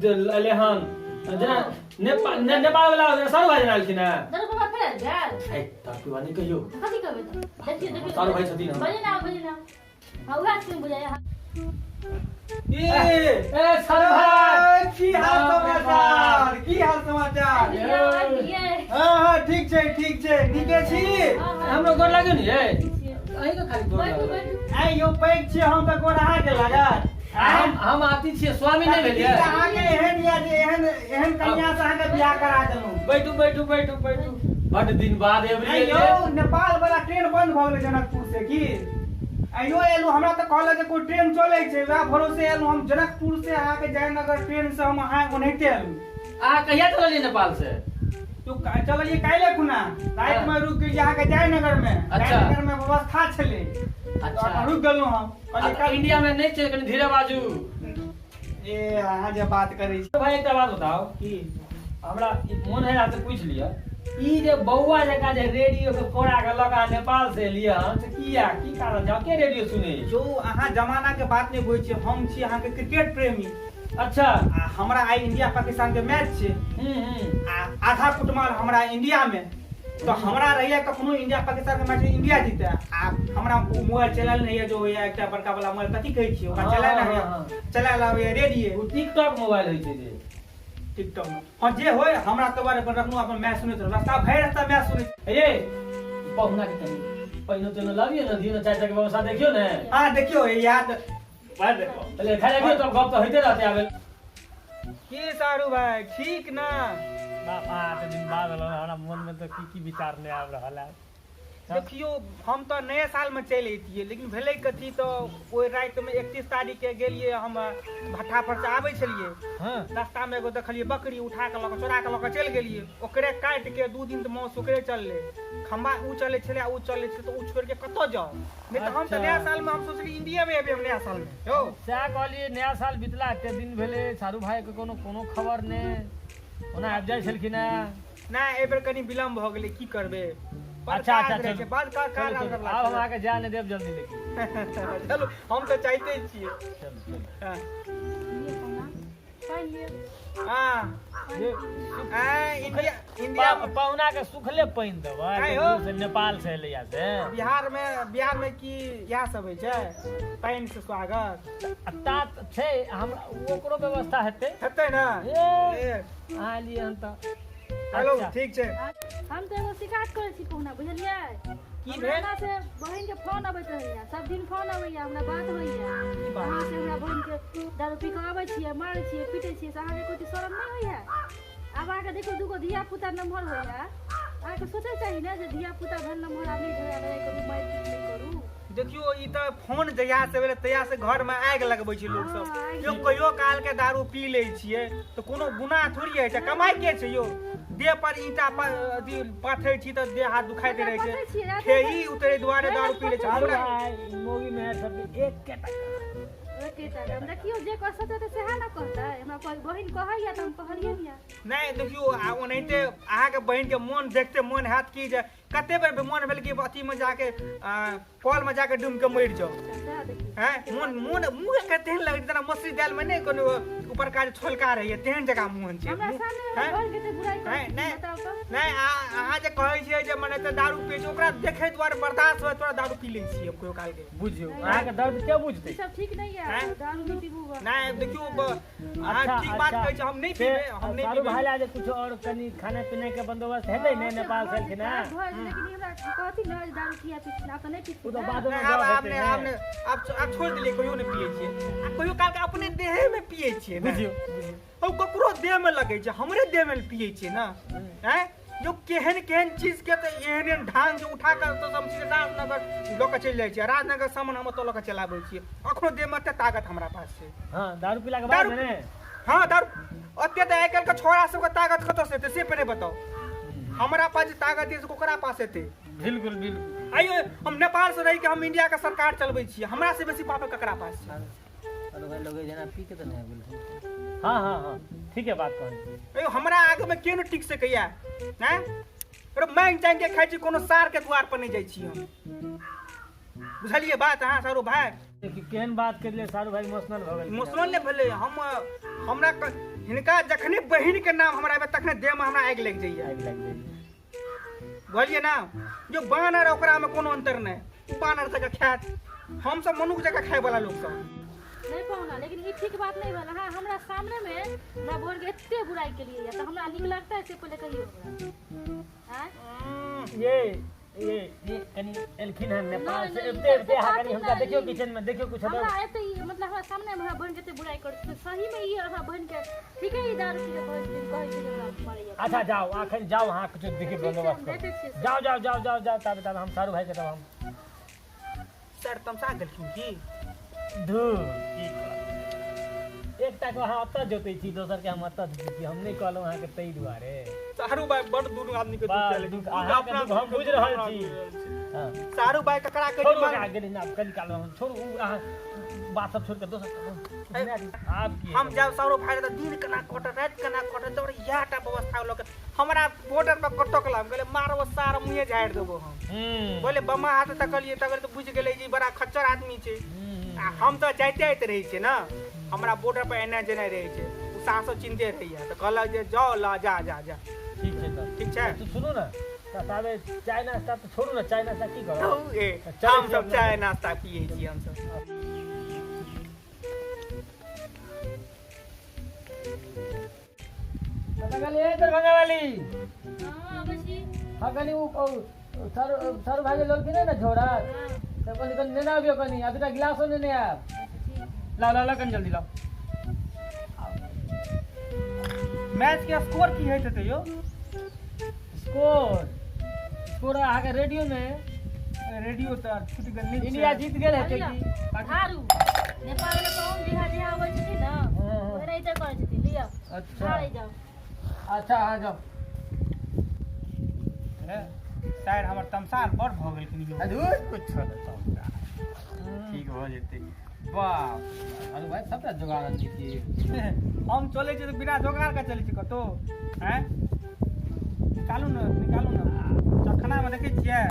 ले हन जना नेपाल वाला सारू भाई जना आलखिन दरो बाबा फेर गेल ए ताकि वानी कहियो कथि कहबै त देखिए सारू भाई छथिन हम बजे ना हां उहा से बुझाया ए सारू भाई की हाल समाचार हां ठीक छै नीके छी हमरो गोर लाग्यो नि ए अही तो खाली गोर लाग्यो आइ यो पैक छी हम त गोर अहा के लागत हम आती छियै स्वामी नहीं भेलिए अहा के एहन या जे एहन कन्या से अहा के बियाह करा देलु बैठू बड़ दिन बाद एबरी यो नेपाल वाला ट्रेन बंद भ गेलै जनकपुर से की आइयो एलु हमरा त कहले जे कोई ट्रेन चलै छै वह भरोसे एलु हम जनकपुर से अहा के जयनगर ट्रेन से हम अहा ओनहिते एलु आ कहिया चललिए नेपाल से तू चलिए काल्हि खुना रात में रुक गई अहा के जयनगर में जयनगर में व्यवस्था छले अच्छा रुक गेलु हम कहली इंडिया में नहीं चल कनी धीरे बाजू ए अहा जे बात करै छी भाई एकटा बात बताओ की हमरा मन है आपसे पूछ लिया ई जे बौआ जका जे रेडियो के कोड़ा के लगा नेपाल से लिए हन से किया की कारण जाओ के रेडियो सुने जो अहा जमाना के बात नहीं होई छै हम छी अहा के क्रिकेट प्रेमी अच्छा हमरा आई इंडिया पाकिस्तान के मैच छै आधा फुटबॉल हमरा इंडिया में तो हमरा रहिए कखनो इंडिया पाकिस्तान के मैच इंडिया जीते आ हमरा मोबाइल चलाल नहीं है जो है एकटा बड़का वाला मोबाइल कथि कहै छी ओकरा चलाल है रेडियो टिकटॉक मोबाइल होय छै जे टिकटॉक हां जे होय हमरा तो बारे पर रखनु अपन मैच सुनैत रास्ता भरि रास्ता मैच सुनैत ए पहुना के तनी पहिनो तो लागियो न दिनो चाचा के व्यवस्था देखियो ने हां देखियो याद बात देखो पहले खाली देखियो तो गप तो होइते रहते आबे की सारू भाई ठीक ना बाबा तो दिन बाद हमरा मन में तो की विचार नहीं आब रहल है देखियो हम तो नए साल में चल एतिए लेकिन भेलै कथी तो ओइ रात में 31 तारीख के गेलिए हम भट्ठा पर से आबै छलिए हां रास्ता में एगो देखलिए बकरी उठा के लक चोरा के लक चल गेलिए ओकरे काट के 2 दिन त मौस ओकरे चलले खंबा उ चले छले उ चले छ तो उ छोड़ के कतो जाओ नहीं तो हम तो नया साल में हम सोचली इंडिया में एबे हम नया साल में यो से कहलिए नया साल बितला एते दिन भेले सारू भाई के कोनो खबर ने ओना आबि जाय छलखिन ना एबेर कनी विलंब भ गेलै की करबे अच्छा चलो बाद का कार अब हम आके जाने देब जल्दी लेकिन चलो हम तो चाहते छिए चलो हां ये इंडिया पहुना के सुखले पाइन देबै से नेपाल से एलिया से बिहार में की यह सब है छै पाइन से स्वागत तात छै हम ओकरो व्यवस्था हेतै ना ए आलिए हम त हेलो ठीक छै हम तो एगो शिकायत करे छी पहुना बुझलिए की हमरा से बहन के फोन आबैत रहैया सब दिन फोन आबैया हमरा बात होइया अहाँ से हमरा बहन के दारू पी के आबै छियै मारै छियै पीटै छियै से अहाँके कोई शरम नहीं होइया अब आके देखो दुगो धिया पुता नम्हर होइया आके सोचे चाहिए ना जे धिया पुता भन नम्हर आदमी होइया रे करू मार पीट नहीं करू देखियो ई त फोन जया से भेले तया से घर में आग लगबै छै लोग सब यो कहियो काल के दारू पी लै छियै तो कोनो गुनाह थोड़ी है छै कमाई के छै यो देह पर ईटा पाथै छी त देह हाथ दुखाइत रहै छै खेही उतरे दुआरे दारू पी लै छै हमरा मोगी में सब एक के हम देखियो जे कर सकते से है ना कहता हमरा कोई बहन कहैया त हम कहलिए नहीं देखियो ओनहिते अहा के बहन के मन देखते मन हाथ की जे कते बेर मन भेल कि अथी में जाके कॉल में जाके डूब के मर जाओ हैं मन मुंह के तेहन लगे जना मछली दाल में नहीं कोनो ऊपर का छोलका रही तेहन जगह मुंह छै हमरा सामने बहन के बुराई कर बताओ तो नहीं अहा जे कहै छियै जे मने त दारू पी छै ओकरा देखे द्वारे बर्दाश्त होय तोरा दारू पी लै छियै कोई काल के बुझियो अहाँ के दर्द के बुझतै सब ठीक नहीं है दारू नहीं पीबू नहीं देखियो अहा ठीक बात कहै छै हम नहीं पीबे हम नहीं दारू भाला जे कुछ और कनी खाने पीने के बंदोबस्त हेतै ने नेपाल से कि ना लेकिन हमरा कहती न दारू पिया पीना तो नहीं पीती वो तो बाद में आपने आप छोड़ दिले कहियो नहीं पिए छियै आ कहियो काल के अपने देह में पिए छियै बुझियो ओ ककरो देह में लगे छै हमरे देह में पिए छियै ना हैं जो केहन चीज के तो एहन ढांग के उठा कर तो हम सीधे राजनगर लोक चल जाय छै राजनगर सामान हम तो लोक चलाबै छियै अखनो देह में ताकत हमरा पास छै हां दारू पीला के बाद ने हां दारू ओते त आइ काल के छोरा सब के ताकत कतो से से पे नहीं बताओ हमरा पास ताकत है ओकरा पास हेतै बिल्कुल आइयो हम नेपाल से रही के हम इंडिया के सरकार चलबै छियै हमरा से बेसी पावर ककरा पास छै अरे भाई लोग जना पी के तो नहीं बोल हां ठीक है बात कहै ए हमरा आगे में केन टिक से कहिया हैं अरे मांग जान के खाइ छी कोनो सार के द्वार पर नहीं जाय छी हम बुझलिए बात हां सारू भाई केहन बात कर ले सारू भाई इमोशनल भ गेल इमोशनल ने भेले हम हमरा हिनका जखने बहिन के नाम हमरा आबे तखने देह में हमरा आगि लग जाइए। आगि लग जाइए। बुझलिए ना, जो बानर ओकरा में कोनो अंतर नहीं, बानर तक खात, हम सब मनुष्य जगह खाए वाला लोग सब नहीं पाऊंगा। लेकिन ये ठीक बात नहीं भला। हाँ, हमरा सामने में हमरा बोल के इतने बुराई के लिए तो हमरा निक लगता है, इससे पहले कहियो हमरा। हां ये कनी एलखिन है नेपाल से एते कनी हमका देखियो किचन में देखियो कुछ हमरा एते मतलब हमरा सामने में हमरा बहन के बुराई कर सही में ये हमरा बहन के ठीक है, दारू पी के बहन कहे छै हमरा मारिया। अच्छा जाओ आखिर जाओ, हां कुछ देखिए बंदोबस्त करो। जाओ तब हम सारू भाई के तब हम सर तमसा गेलखिन की धू एकटा को हां अत्ता जोतै छी, दोसर के हम अत्ता जोतै छी। हम नहीं कहलौ अहाँ के तई दुआरे सारू भाई बड़ दूर आदमी के दुख अपना हम बुझ रहल छी। हां सारू भाई ककरा के छोड़ आ गेली ना कल काल हम छोड़ अहाँ बात सब छोड़ के दोसर आप की हम जब सारू भाई त दिन कना कट रात कना कट तोर याटा व्यवस्था लोग हमरा बॉर्डर पर कटकला हम कहले मारबो सार मुंहे झाड़ देबो हम। बोले बम्मा हाथ तकलिए तगर तो बुझ गेलै जी बड़ा खच्चर आदमी छै। हम तो जाते रही छे ना, हमरा बॉर्डर पर एने जेने रही छे, उ सासो चिंते रहिए तो कहला जे जाओ ला जा। ठीक है तब ठीक है। तो सुनो ना ताबे चाय नाश्ता तो छोड़ू ना, चाय नाश्ता की करो हम सब चाय नाश्ता पिए छी हम सब। तगले दरभंगा वाली हां बसी हां कनी उ सर भाई लोग के ना झोरा तो कनी नेना आबियो कनी आ दुटा गिलासो नेने आ ला कनी जल्दी लाओ। मैच के स्कोर की है त यो स्कोर अहाँ के रेडियो में रेडियो त छूट गेल नहीं, इंडिया जीत गेल है की हारू नेपाल में कौन जे आबै छै ना ओरे इधर करे छै लिया। अच्छा हारे जाओ। अच्छा आ जाओ। शायद हमर तमसाल बड़ भ गेल कनी दूर कुछ छोड़ तमसा ठीक हो जेते। वाह अरे भाई सबटा जुगाड़ कीजिए। हम चले छी तो बिना जोगाड़ का चले छी कतो हैं। निकालू ना चखना में देखे छियै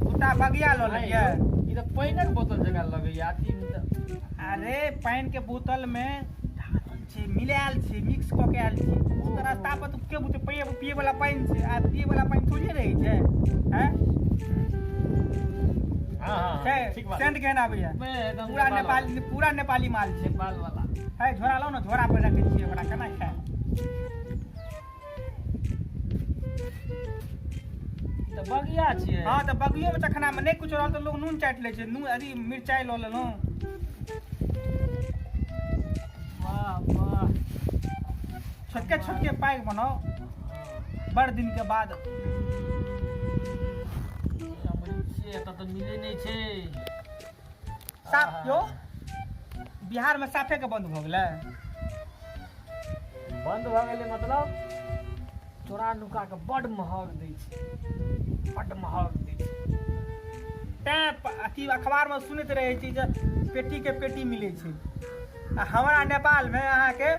दूटा बगिया ल लिया। ई त पानिक बोतल जगह लगैया अथी में। अरे पानी के बोतल में मिलायल छै, मिक्स क के आयल छै। ओ रास्ता पर तो के बुते पिए वाला पानी छै, आ पिए वाला पानी थोड़े रहै छै हैं। हां ठीक बात सेंड केना भैया पूरा नेपाली माल छै नेपाल वाला है। झोरा लाओ ना, झोरा पर रखे छियै ओकरा केना खाए। त बगिया छियै। हां त बगियो में चखना में नहीं कुछ रहल तो लोग नून चाट ले छै, नून अरी मिरचाई ल लेलो। वाह छोटके पाइक बनाओ बड़ दिन के बाद। एतऽ तऽ मिलै नहि छै साफ यो बिहार में साफे के बंद भ गेलै। बंद भ गेलै मतलब चोरा नुका के बड़ महग दै छै, बड़ महग दै छै। तैं अथी अखबार में सुनैत रहै छी जे पेटी के पेटी मिलै छै। आ हमरा नेपाल में अहाँ के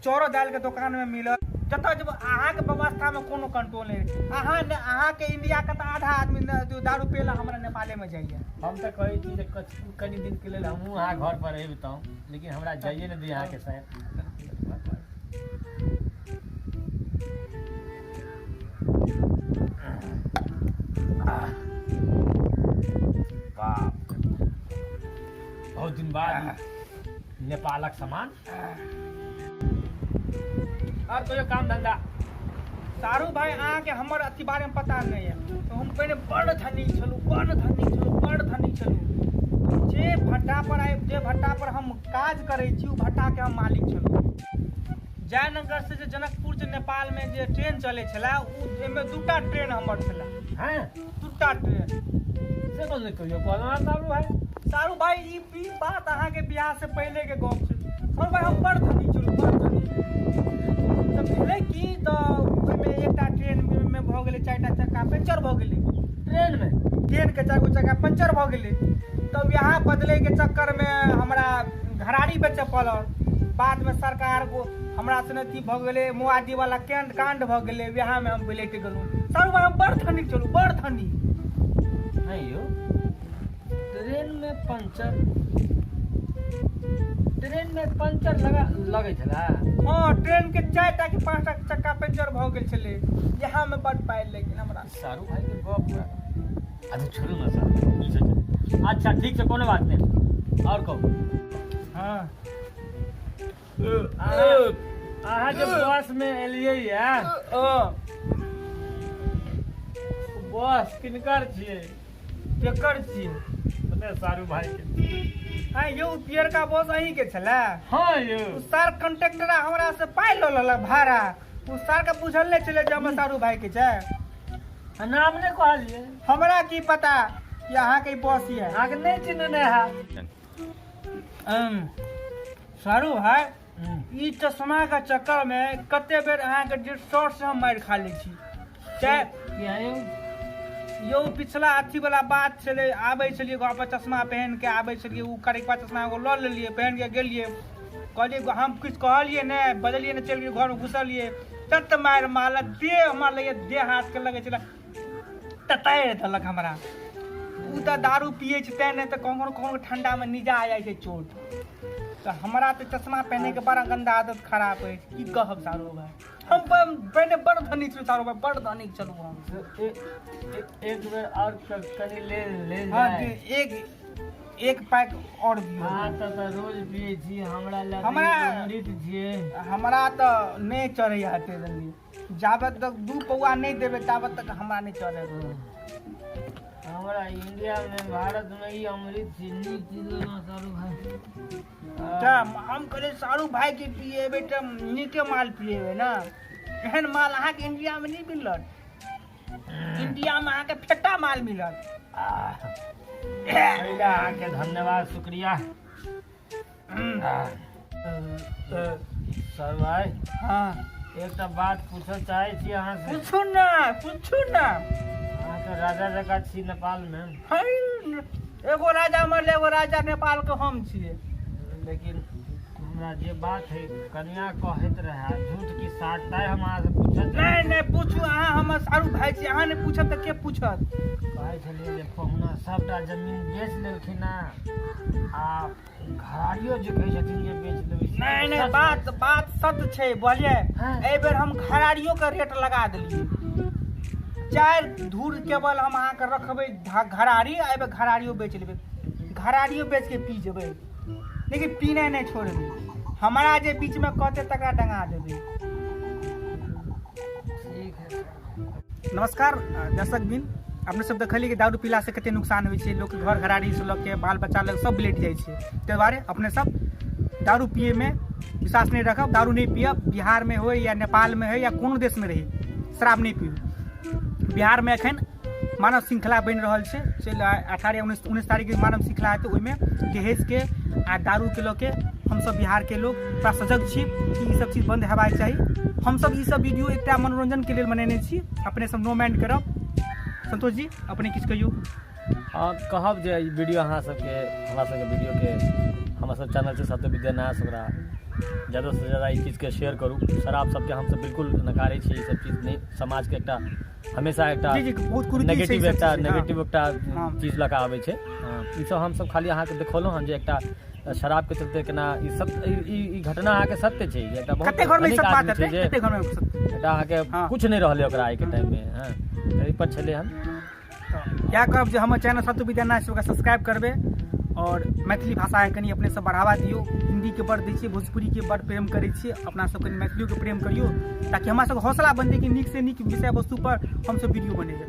चौरो दाल के दुकान में मिलत, जतऽ जब अहाँ के व्यवस्था में कोनो कंट्रोल नहीं। अहाँ के इंडिया के तो आधा आदमी दारू पियला हमरा नेपाले में जाइए। हम तो कहै छी जे कनी दिन के लेल हमहूँ अहाँ घर पर अबितहुँ, लेकिन हमरा जाइए नहि दी अहाँ के साथ। बहुत दिन बाद नेपालक सामान और कोई काम धंधा। सारू भाई अहाँ के हमर अथी बारे में पता नहीं है तो हम पहले बड़ धनी छलू। जे भट्टा पर हम काज करे छी उ भट्टा के हम मालिक छलू। जयनगर से जे जनकपुर जे नेपाल में जे ट्रेन चले छला में 2टा ट्रेन हमर छला। हैं 2टा ट्रेन से बोल नहीं कहियो कहलहुँ सारू भाई ई बात अहाँ के बियाह से पहले के गप छै। सारू भाई हम बड़ धनी छलू, बड़ धनी। तब भेलै की तो ओइमे एकटा ट्रेन में भ गेलै 4टा चक्का पंचर भ गेलै। ट्रेन के 4गो चक्का पंचर भ गेलै। तब यहाँ बदले के चक्कर में हमरा घराड़ी बेचे पड़ल। बाद में सरकार को हमरा से अथी भ गेलै, मुआदी वाला कांड भ गेलै, वहाँ में हम बिलेट गेलहुँ। सारू भाई हम बड़ धनी छलू, बड़ धनी। नहीं यो ट्रेन में पंचर ट्रेन में पंचर लगे छला। हाँ ट्रेन के 4टा कि 5टा चक्का पंचर भ गेल छले यहाँ में बड़ पाइल लेकिन हमरा सारू भाई के गप अरे छोड़ू ना सर। अच्छा ठीक है कोनो बात नहीं और कहो। हाँ अहाँ जब बस में एलियै या बस किनकर छियै? केकर छियै? अपने सारू भाई के। हाँ यौ पियरका बस अहीं के छले? हाँ यौ। सर कंडक्टर हमरा से पाइ ल लेलक भाड़ा। उ सर के पूछल नहीं चले जे हमर सारू भाई के छै। नाम नहीं कहलिए। हमरा की पता कि अहाँ के बस ये। अहाँ के नहीं चिन्हने है। सारू भाई ई चश्मा के चक्कर में कते बेर अहाँ के 150 से हम मार खा लै छी। चाहे क्या यौ? यौ पिछला अथी वाला बात छले आबै छलिए घर पर चश्मा पहन के आबै छलिए उ करे के बाद चश्मा को ल लेलिए पहन के गेलिए कहलिए हम कुछ कहलिए ने बदलिए ने चल गेलिए घर में घुसलिए तत मार मारल देह हमर लगे देह हाथ के लगे छले तताय देलक हमरा। उ त दारू पिए छै तै ने त कखनो ठंडा में निजा आ जाय छै चोट। तो हमरा तो चश्मा पहने के बड़ा गंदा आदत खराब है की कहब सारू भाई। हम पहले बड़ धनिक छलू सारू भाई बड़ धनिक चलू हम। एक बेर और कहीं ले हाँ जाए। एक पैक और दियो। हाँ तो रोज पिए छी हमरा लगे हमरा अमृत छियै। हमरा तो नहीं चढ़े आते जल्दी जाबत तक 2 पौआ नहीं देवे ताबत तक हमरा नहीं चढ़े। हमारा इंडिया में भारत में ही अमृत चीनी चीजों ना सारू भाई। हम कहले सारू भाई के पिए बेटा नीके माल पिए ना एहन माल अहाँ के इंडिया में नहीं मिलत। इंडिया में अहाँ के फेटा माल मिलत। अहाँ के धन्यवाद शुक्रिया। सारू भाई हाँ एक बात पूछल चाहे छी अहाँ से। पूछू ना। अहाँ के राजा जका छी नेपाल में। एगो राजा मरले एगो राजा नेपाल के हम छिए। लेकिन हमरा जे बात है कन्या कहत रहे झूठ की साटता है हम अहाँ से पूछत नहीं पूछू अहाँ हमर सारू भाई छी अहाँ नहीं पूछत त के पूछत। कहै छलिए जे पहुना सबटा जमीन बेच लेलखिन आ घरारियो जे कहै छथिन जे बेच लेबै। नहीं बात सत्य छै बोलिए। ए बेर हम घरारियो के रेट लगा देलिए 4 धूर केवल हम अहाँ के रखबै घरारी आ एबे घरारियो बेच लेबै। घरारियो बेच के पी जेबै लेकिन पीने नहीं छोड़बै। हमारा जे बीच में कहते तकरा डंगा देबै। ठीक है। नमस्कार दर्शक बिन अपने सब देखलिए कि दारू पीला से कते नुकसान होइ छै। लोग घर घरारी से लग के बाल बच्चा लग सब ब्लेट जाइ छै। ताहि दुआरे अपने सब दारू पिए में विश्वास नहीं रखब। दारू नहीं पियब। बिहार में हो या नेपाल में हो या कोनो देश में रही शराब नहीं पीब। बिहार में एखन मानव श्रृंखला बन रहा है 18-19 तारीख के मानव श्रृंखला है। तो ओहिमे दहेज के आ दारू के लऽ के हम सब बिहार के लोग थोड़ा सजग छी कि ई सब चीज बंद हेबाक चाही। हम सब ई सब वीडियो एकटा मनोरंजन के लिए बनेने छी। अपने सब नो माइंड करब। संतोष जी अपने किछु कहियो। कहब जे वीडियो हमरा सबके वीडियो के हमरा सब चैनल से सत्य विद्यानाश ओकरा ज़्यादा से ज़्यादा इस चीज़ के शेयर करूँ। शराब सबके हम सब बिल्कुल नकारे छी। ई सब चीज़ नहीं समाज के एकटा हमेशा एकटा नेगेटिव एकटा चीज लगा आबै छै। ई सब हम सब खाली अहाँ के देखौलहुँ हन जे एकटा शराब के चलते केना ई सब ई घटना अहाँ के सत्य छै। एकटा बहुत धनिक आदमी छै जे एकटा अहाँ के कुछ नहीं रहले ओकरा आइ के टाइम में। हां एहि पर छले हम क्या कहब जे हमर चैनल सत्य विद्यानाश ओकरा सब्सक्राइब करबे और मैथिली भाषा के कनी अपने सब बढ़ावा दियो। हिंदी के बड़ दै छियै भोजपुरी के बड़ प्रेम करै छियै। अपना सब कनी मैथिलियो के प्रेम करियो ताकि हमरा सब हौसला बनते कि नीक से नीक विषय वस्तु पर हम सब वीडियो बनेबै।